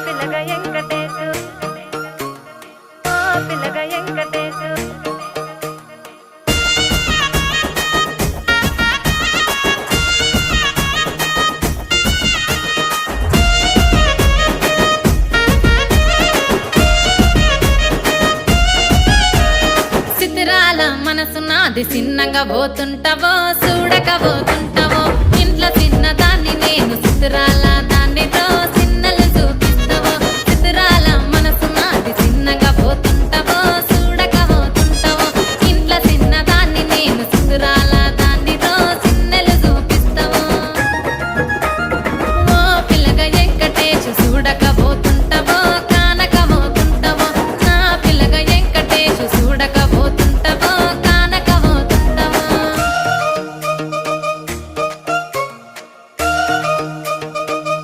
పిల్లగా వెంకటేశు ఓ పిల్లగా వెంకటేశు సిద్ధిరాల మనసు నాది చిన్నగా పోతుంటావో చూడక పోతుంటావో ఇంట్లో చిన్నదాన్ని నేను సిద్ధిరాల